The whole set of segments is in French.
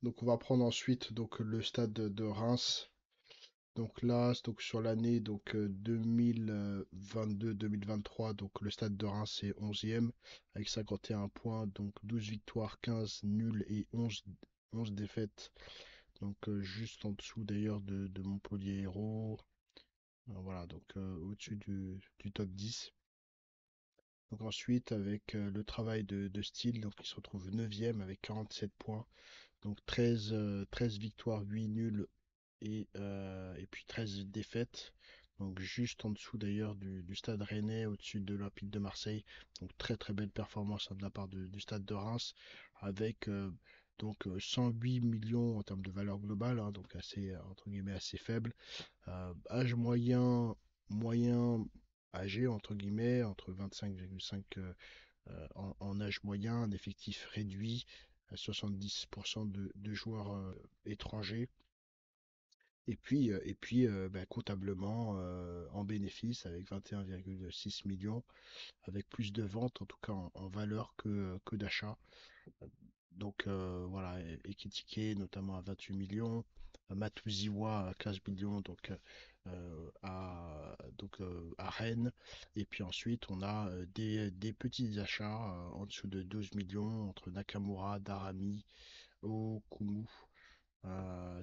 Donc on va prendre ensuite donc le stade de Reims. Donc là, donc sur l'année donc 2022-2023, donc le stade de Reims est 11e avec 51 points, donc 12 victoires, 15 nuls et 11 défaites. Donc juste en dessous d'ailleurs de Montpellier Hérault. Voilà, donc au-dessus du top 10. Donc ensuite, avec le travail de style, donc il se retrouve 9e avec 47 points. Donc 13 victoires, 8 nuls et puis 13 défaites. Donc juste en dessous d'ailleurs du Stade Rennais, au-dessus de l'Olympique de Marseille. Donc très très belle performance, hein, de la part du Stade de Reims, avec 108 millions en termes de valeur globale, hein, donc assez entre guillemets assez faible. Âge moyen âgé entre guillemets, entre 25,5 en âge moyen, un effectif réduit à 70% de joueurs étrangers. Bah, comptablement en bénéfice avec 21,6 millions, avec plus de ventes en tout cas en valeur que d'achat. Donc voilà, Ekitike notamment à 28 millions, Matuziwa à 15 millions à Rennes. Et puis ensuite on a des petits achats en dessous de 12 millions entre Nakamura, Darami, Okumu,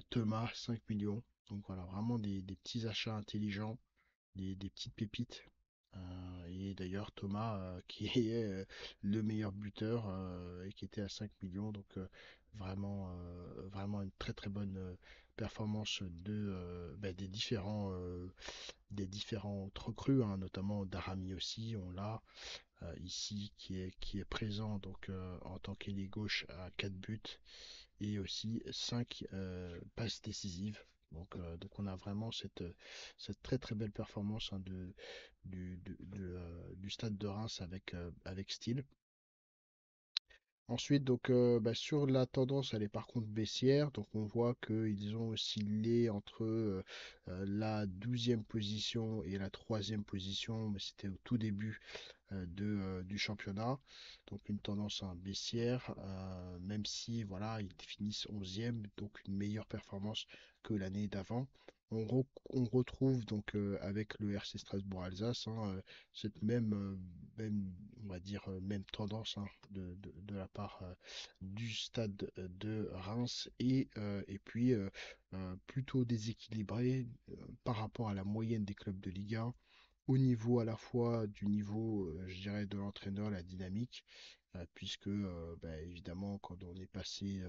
Thomas 5 millions. Donc voilà, vraiment des petits achats intelligents, des petites pépites. Et d'ailleurs Thomas qui est le meilleur buteur et qui était à 5 millions. Donc vraiment une très très bonne performance des différents recrues, hein, notamment Darami aussi, on l'a ici qui est présent donc en tant qu'ailier gauche à 4 buts et aussi 5 passes décisives. Donc on a vraiment cette très très belle performance, hein, du stade de Reims avec style. Ensuite, sur la tendance, elle est par contre baissière. Donc on voit qu'ils ont oscillé entre la 12e position et la 3e position, mais c'était au tout début du championnat. Donc une tendance, hein, baissière, même si voilà, ils finissent 11e, donc une meilleure performance que l'année d'avant. On retrouve donc avec le RC Strasbourg-Alsace, hein, cette on va dire, même tendance, hein, de la part du stade de Reims et puis plutôt déséquilibré par rapport à la moyenne des clubs de Ligue 1 au niveau à la fois du niveau, je dirais, de l'entraîneur, la dynamique, puisque évidemment, quand on est passé,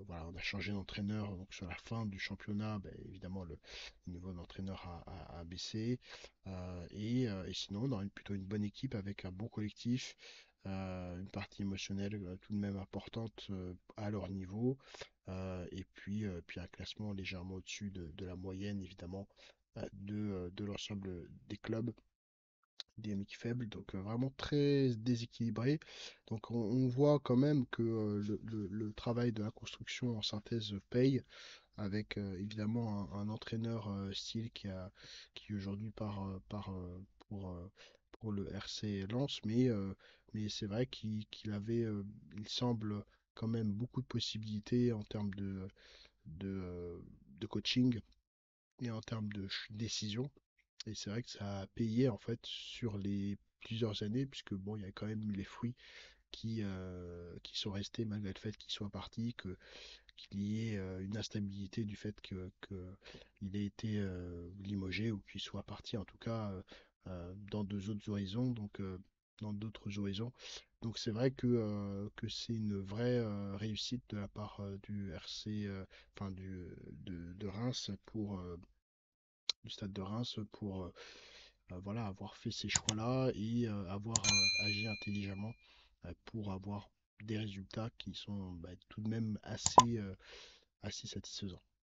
voilà, on a changé d'entraîneur donc sur la fin du championnat, évidemment, le niveau de l'entraîneur a baissé. Et sinon, on a plutôt une bonne équipe avec un bon collectif, une partie émotionnelle tout de même importante à leur niveau, puis un classement légèrement au-dessus de la moyenne, évidemment, de l'ensemble des clubs, dynamique faible, donc vraiment très déséquilibré. Donc on voit quand même que le travail de la construction en synthèse paye, avec évidemment un entraîneur style qui aujourd'hui pour le RC Lens, mais c'est vrai qu'il avait, il semble quand même beaucoup de possibilités en termes de, euh, de coaching et en termes de décision. Et c'est vrai que ça a payé en fait sur les plusieurs années, puisque bon, il y a quand même eu les fruits qui sont restés malgré le fait qu'il soit parti, qu'il y ait une instabilité du fait qu'il ait été limogé ou qu'il soit parti en tout cas dans deux autres horizons, dans d'autres horizons. Donc c'est vrai que c'est une vraie réussite de la part du RC, enfin de Reims du stade de Reims pour voilà, avoir fait ces choix-là et avoir agi intelligemment pour avoir des résultats qui sont tout de même assez satisfaisants.